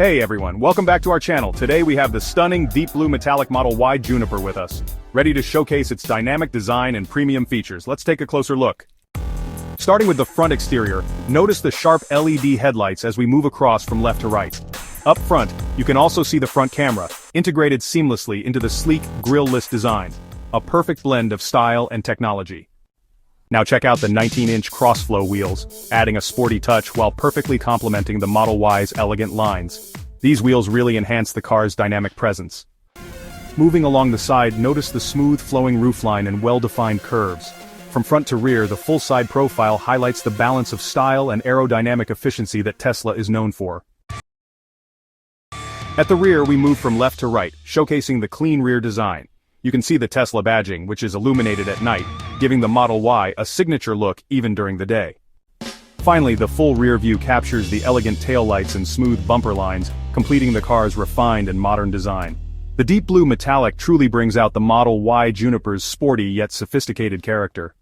Hey everyone, welcome back to our channel. Today we have the stunning deep blue metallic Model Y Juniper with us, ready to showcase its dynamic design and premium features. Let's take a closer look. Starting with the front exterior, notice the sharp LED headlights as we move across from left to right. Up front, you can also see the front camera, integrated seamlessly into the sleek, grille-less design. A perfect blend of style and technology. Now check out the 19-inch cross-flow wheels, adding a sporty touch while perfectly complementing the Model Y's elegant lines. These wheels really enhance the car's dynamic presence. Moving along the side, notice the smooth flowing roofline and well-defined curves. From front to rear, the full side profile highlights the balance of style and aerodynamic efficiency that Tesla is known for. At the rear, we move from left to right, showcasing the clean rear design. You can see the Tesla badging, which is illuminated at night, giving the Model Y a signature look even during the day. Finally, the full rear view captures the elegant taillights and smooth bumper lines, completing the car's refined and modern design. The deep blue metallic truly brings out the Model Y Juniper's sporty yet sophisticated character.